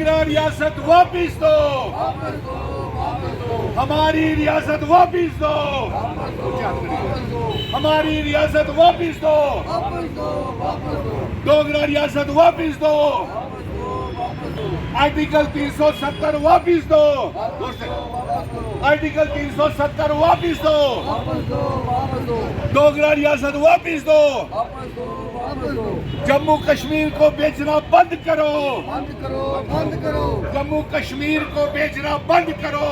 डोगरा रियासत वापिस दो, हमारी रियासत वापिस दो, हमारी रियासत वापिस दो, डोगरा रियासत वापिस दो, आर्टिकल 370 वापिस दो, आर्टिकल 370 वापिस दो, डोगरा रियासत वापिस दो, जम्मू कश्मीर को बेचना बंद करो, जम्मू कश्मीर को बेचना बंद करो,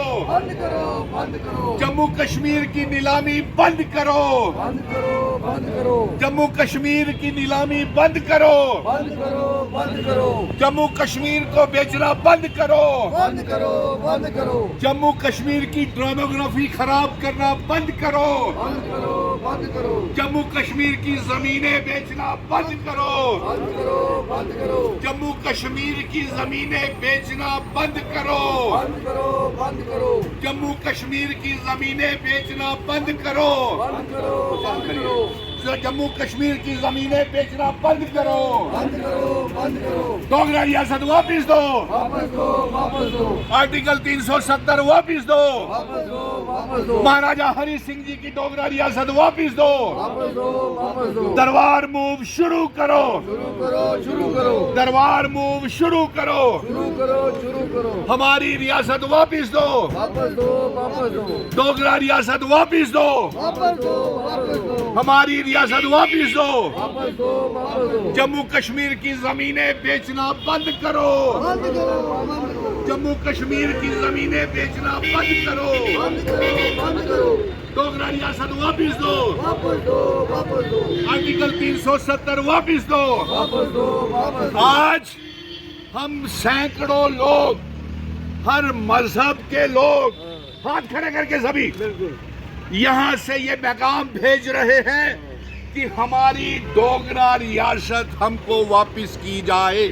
जम्मू कश्मीर की नीलामी बंद करो, जम्मू कश्मीर की नीलामी बंद करो, जम्मू कश्मीर को बेचना बंद करो, जम्मू कश्मीर की ड्रामोग्राफी खराब करना बंद करो, जम्मू कश्मीर की जमीनें बेचना बंद करो, जम्मू कश्मीर की जमीनें बेचना बंद करो, जम्मू कश्मीर की जमीनें बेचना बंद करो, जम्मू कश्मीर की जमीनें बेचना बंद करो, डोगरा रियासत वापिस दो, आर्टिकल 370 वापिस दो, महाराजा हरि सिंह जी की डोगरा रियासत वापिस दो, दरबार मूव शुरू करो, दरबार मूव शुरू करो, हमारी रियासत वापिस दो, डोगरा रियासत वापिस दो, हमारी रियासत वापिस दो, जम्मू कश्मीर की जमीनें बेचना बंद करो, जम्मू कश्मीर की जमीनें बेचना बंद करो, डोगरा रियासत वापिस दो, आर्टिकल 370 वापिस दो। आज हम सैकड़ों लोग, हर मजहब के लोग, हाथ खड़े करके सभी यहाँ से ये पैगाम भेज रहे हैं कि हमारी डोगरा रियासत हमको वापिस की जाए।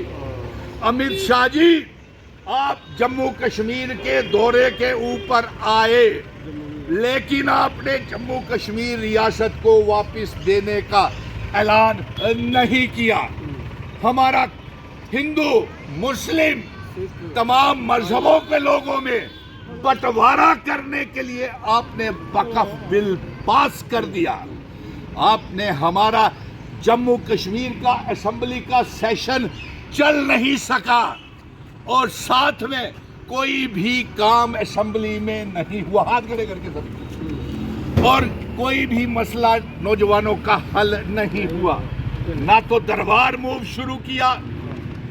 अमित शाह जी, आप जम्मू कश्मीर के दौरे के ऊपर आए, लेकिन आपने जम्मू कश्मीर रियासत को वापिस देने का ऐलान नहीं किया। हमारा हिंदू, मुस्लिम, तमाम मजहबों के लोगों में बंटवारा करने के लिए आपने वक्फ बिल पास कर दिया। आपने हमारा जम्मू कश्मीर का असेंबली का सेशन चल नहीं सका और साथ में कोई भी काम असेंबली में नहीं हुआ, हाथ खड़े करके सभी, और कोई भी मसला नौजवानों का हल नहीं हुआ। ना तो दरबार मूव शुरू किया,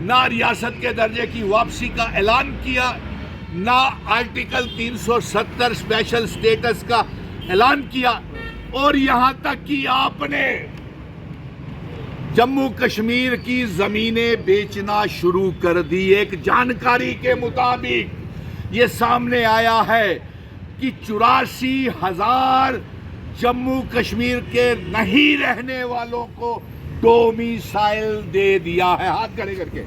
ना रियासत के दर्जे की वापसी का ऐलान किया, ना आर्टिकल 370 स्पेशल स्टेटस का ऐलान किया, और यहां तक कि आपने जम्मू कश्मीर की जमीनें बेचना शुरू कर दी। एक जानकारी के मुताबिक ये सामने आया है कि 84,000 जम्मू कश्मीर के नहीं रहने वालों को डोमिसाइल दे दिया है। हाथ खड़े करके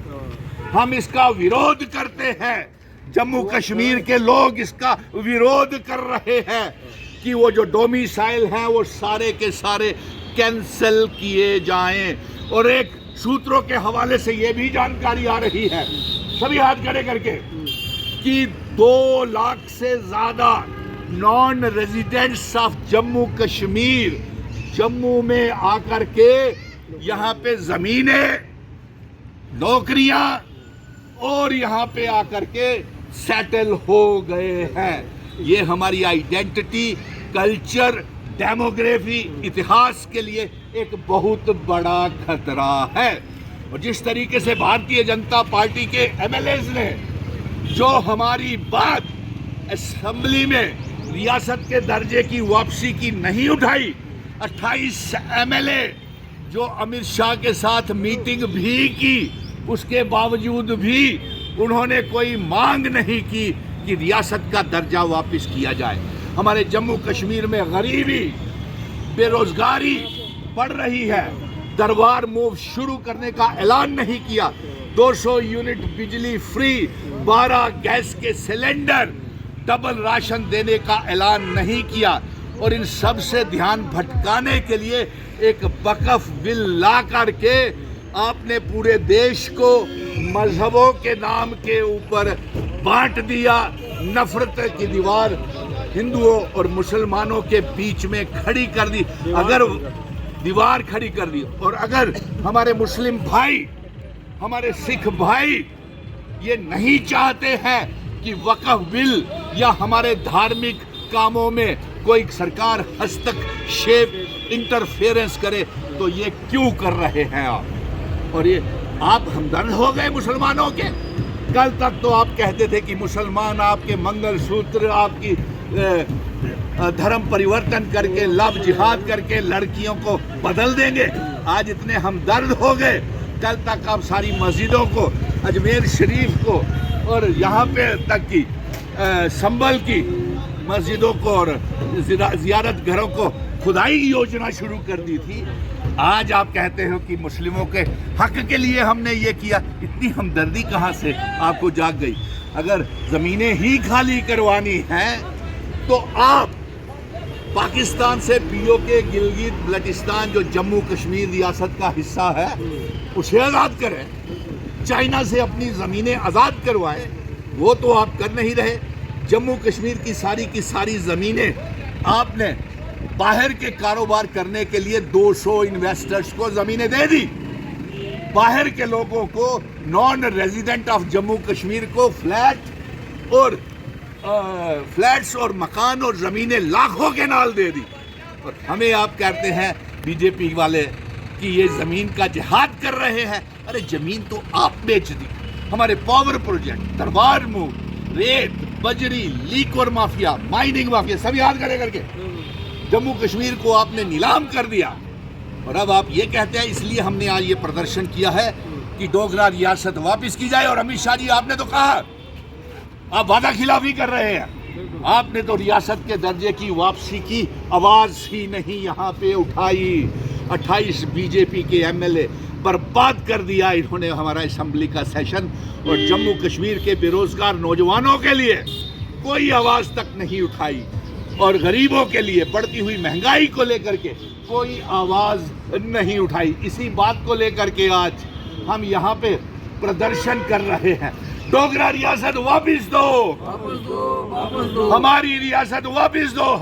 हम इसका विरोध करते हैं। जम्मू कश्मीर के लोग इसका विरोध कर रहे हैं कि वो जो डोमिसाइल हैं वो सारे के सारे कैंसिल किए जाएं। और एक सूत्रों के हवाले से ये भी जानकारी आ रही है, सभी हाथ खड़े करके, कि 2 लाख से ज्यादा non residents of Jammu Kashmir Jammu में आकर के यहाँ पे जमीनें, नौकरियां और यहाँ पे आकर के सेटल हो गए हैं। ये हमारी आइडेंटिटी, कल्चर, डेमोग्राफी, इतिहास के लिए एक बहुत बड़ा खतरा है। और जिस तरीके से भारतीय जनता पार्टी के एमएलएज ने जो हमारी बात असेंबली में रियासत के दर्जे की वापसी की नहीं उठाई, 28 एमएलए जो अमित शाह के साथ मीटिंग भी की, उसके बावजूद भी उन्होंने कोई मांग नहीं की कि रियासत का दर्जा वापस किया जाए। हमारे जम्मू कश्मीर में गरीबी, बेरोजगारी बढ़ रही है, दरबार मूव शुरू करने का ऐलान नहीं किया, 200 यूनिट बिजली फ्री, 12 गैस के सिलेंडर, डबल राशन देने का ऐलान नहीं किया। और इन सब से ध्यान भटकाने के लिए एक वक्फ बिल ला करके आपने पूरे देश को مذہبوں کے نام کے اوپر بانٹ دیا، نفرت کی دیوار ہندوؤں اور مسلمانوں کے بیچ میں کھڑی کر دی، اگر دیوار کھڑی کر دی، اور اگر ہمارے مسلم بھائی، ہمارے سکھ بھائی یہ نہیں چاہتے ہیں کہ وقف بل یا ہمارے دھارمک کاموں میں کوئی سرکار ہستکشیپ انٹرفیئرنس کرے، تو یہ کیوں کر رہے ہیں آپ؟ اور یہ آپ ہمدرد ہو گئے مسلمانوں کے؟ کل تک تو آپ کہتے تھے کہ مسلمان آپ کے منگل سوتر، آپ کی دھرم پریورتن کر کے، لو جہاد کر کے لڑکیوں کو بدل دیں گے۔ آج اتنے ہمدرد ہو گئے، کل تک آپ ساری مسجدوں کو، اجمیر شریف کو، اور یہاں پہ تک کی سنبل کی مسجدوں کو اور زیارت گھروں کو کھدائی کی یوجنا شروع کر دی تھی۔ آج آپ کہتے ہو کہ مسلموں کے حق کے لیے ہم نے یہ کیا۔ اتنی ہمدردی کہاں سے آپ کو جاگ گئی؟ اگر زمینیں ہی خالی کروانی ہیں تو آپ پاکستان سے پی او کے گلگت بلٹستان جو جموں کشمیر ریاست کا حصہ ہے اسے آزاد کریں، چائنا سے اپنی زمینیں آزاد کروائیں، وہ تو آپ کر نہیں رہے۔ جموں کشمیر کی ساری زمینیں آپ نے باہر کے کاروبار کرنے کے لیے 200 انویسٹرز کو زمینیں دے دی، باہر کے لوگوں کو، non resident of Jammu Kashmir کو فلیٹس اور مکان اور زمینیں لاکھوں کے نال دے دی، اور ہمیں آپ کہتے ہیں بی جے پی والے کہ یہ زمین کا جہاد کر رہے ہیں۔ ارے زمین تو آپ بیچ دی، ہمارے پاور پروجیکٹ، دربار مور، ریت، بجری، لیکور مافیا، مائننگ مافیا سب یاد کرے کر کے جموں کشمیر کو آپ نے نیلام کر دیا، اور اب آپ یہ کہتے ہیں اس لیے ہم نے آج یہ پردرشن کیا ہے کہ ڈوگرا ریاست واپس کی جائے۔ اور امت شاہ جی آپ نے تو کہا، آپ وعدہ خلافی کر رہے ہیں، آپ نے تو ریاست کے درجے کی واپسی کی آواز ہی نہیں یہاں پہ اٹھائی۔ 28 بی جے پی کے ایم ایل اے برباد کر دیا انہوں نے ہمارا اسمبلی کا سیشن، اور جموں کشمیر کے بے روزگار نوجوانوں کے لیے کوئی آواز تک نہیں اٹھائی، اور غریبوں کے لیے بڑھتی ہوئی مہنگائی کو لے کر کے کوئی آواز نہیں اٹھائی۔ اسی بات کو لے کر کے آج ہم یہاں پہ پردرشن کر رہے ہیں۔ ڈوگرا ریاست واپس دو، ہماری ریاست واپس دو۔